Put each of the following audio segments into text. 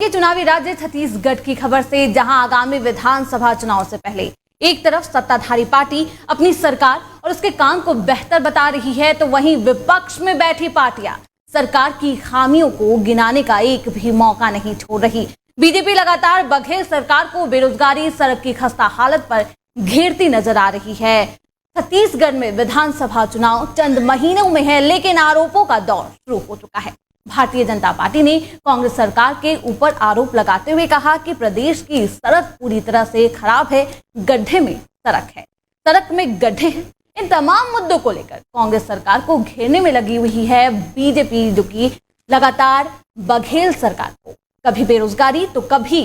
ये चुनावी राज्य छत्तीसगढ़ की खबर से, जहां आगामी विधानसभा चुनाव से पहले एक तरफ सत्ताधारी पार्टी अपनी सरकार और उसके काम को बेहतर बता रही है, तो वहीं विपक्ष में बैठी पार्टियां सरकार की खामियों को गिनाने का एक भी मौका नहीं छोड़ रही। बीजेपी लगातार बघेल सरकार को बेरोजगारी, सड़क की खस्ता हालत पर घेरती नजर आ रही है। छत्तीसगढ़ में विधानसभा चुनाव चंद महीनों में है, लेकिन आरोपों का दौर शुरू हो चुका है। भारतीय जनता पार्टी ने कांग्रेस सरकार के ऊपर आरोप लगाते हुए कहा कि प्रदेश की सड़क पूरी तरह से खराब है, गड्ढे में सड़क है, सड़क में गड्ढे हैं। इन तमाम मुद्दों को लेकर कांग्रेस सरकार को घेरने में लगी हुई है बीजेपी, जो कि लगातार बघेल सरकार को कभी बेरोजगारी तो कभी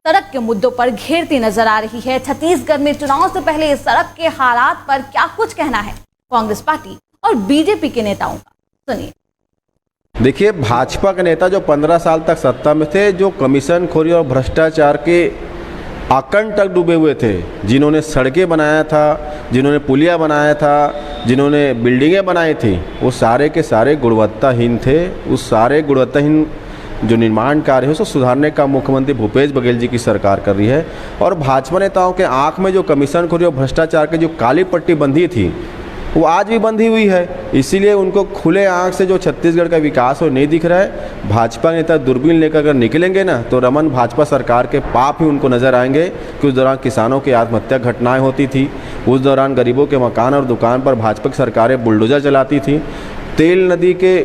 सड़क के मुद्दों पर घेरती नजर आ रही है। छत्तीसगढ़ में चुनाव से पहले सड़क के हालात पर क्या कुछ कहना है कांग्रेस पार्टी और बीजेपी के नेताओं का, सुनिए। देखिए, भाजपा के नेता जो 15 साल तक सत्ता में थे, जो कमीशन खोरी और भ्रष्टाचार के आकंठ तक डूबे हुए थे, जिन्होंने सड़कें बनाया था, जिन्होंने पुलिया बनाया था, जिन्होंने बिल्डिंगें बनाई थी, वो सारे के सारे गुणवत्ताहीन थे। उस सारे गुणवत्ताहीन जो निर्माण कार्य है उसको सुधारने का मुख्यमंत्री भूपेश बघेल जी की सरकार कर रही है। और भाजपा नेताओं के आंख में जो कमीशन खोरी और भ्रष्टाचार की जो काली पट्टी बंधी थी, वो आज भी बंधी हुई है। इसीलिए उनको खुले आंख से जो छत्तीसगढ़ का विकास हो नहीं दिख रहा है। भाजपा नेता दूरबीन लेकर अगर निकलेंगे ना, तो रमन भाजपा सरकार के पाप ही उनको नजर आएंगे कि उस दौरान किसानों की आत्महत्या घटनाएं होती थी, उस दौरान गरीबों के मकान और दुकान पर भाजपा की सरकारें बुलडोजर चलाती थी। तेल नदी के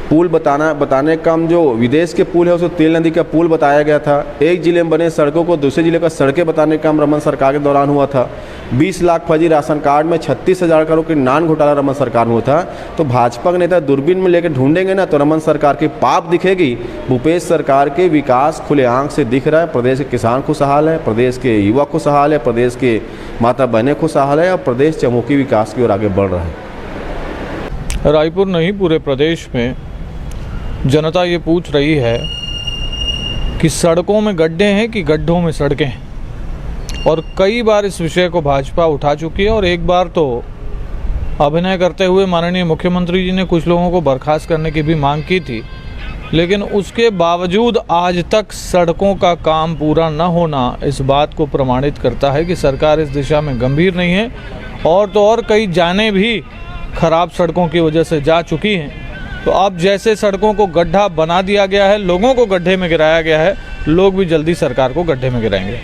पुल बताने का काम, जो विदेश के पुल है उसको तेल नदी का पुल बताया गया था। एक जिले में बने सड़कों को दूसरे जिले का सड़कें बताने का काम रमन सरकार के दौरान हुआ था। 20 लाख फर्जी राशन कार्ड में 36,000 करोड़ की नान घोटाला रमन सरकार में हुआ था। तो भाजपा के नेता दूरबीन में लेकर ढूंढेंगे ना, तो रमन सरकार की पाप दिखेगी। भूपेश सरकार के विकास खुले आंख से दिख रहा है। प्रदेश के किसान खुशहाल है, प्रदेश के युवा खुशहाल है, प्रदेश के माता बहनें खुशहाल है और प्रदेश चहुमुखी विकास की ओर आगे बढ़ रहा है। रायपुर नहीं, पूरे प्रदेश में जनता ये पूछ रही है कि सड़कों में गड्ढे हैं कि गड्ढों में सड़कें हैं। और कई बार इस विषय को भाजपा उठा चुकी है और एक बार तो अभिनय करते हुए माननीय मुख्यमंत्री जी ने कुछ लोगों को बर्खास्त करने की भी मांग की थी। लेकिन उसके बावजूद आज तक सड़कों का काम पूरा न होना इस बात को प्रमाणित करता है कि सरकार इस दिशा में गंभीर नहीं है। और तो और कई जानें भी खराब सड़कों की वजह से जा चुकी हैं। तो अब जैसे सड़कों को गड्ढा बना दिया गया है, लोगों को गड्ढे में गिराया गया है, लोग भी जल्दी सरकार को गड्ढे में गिराएंगे।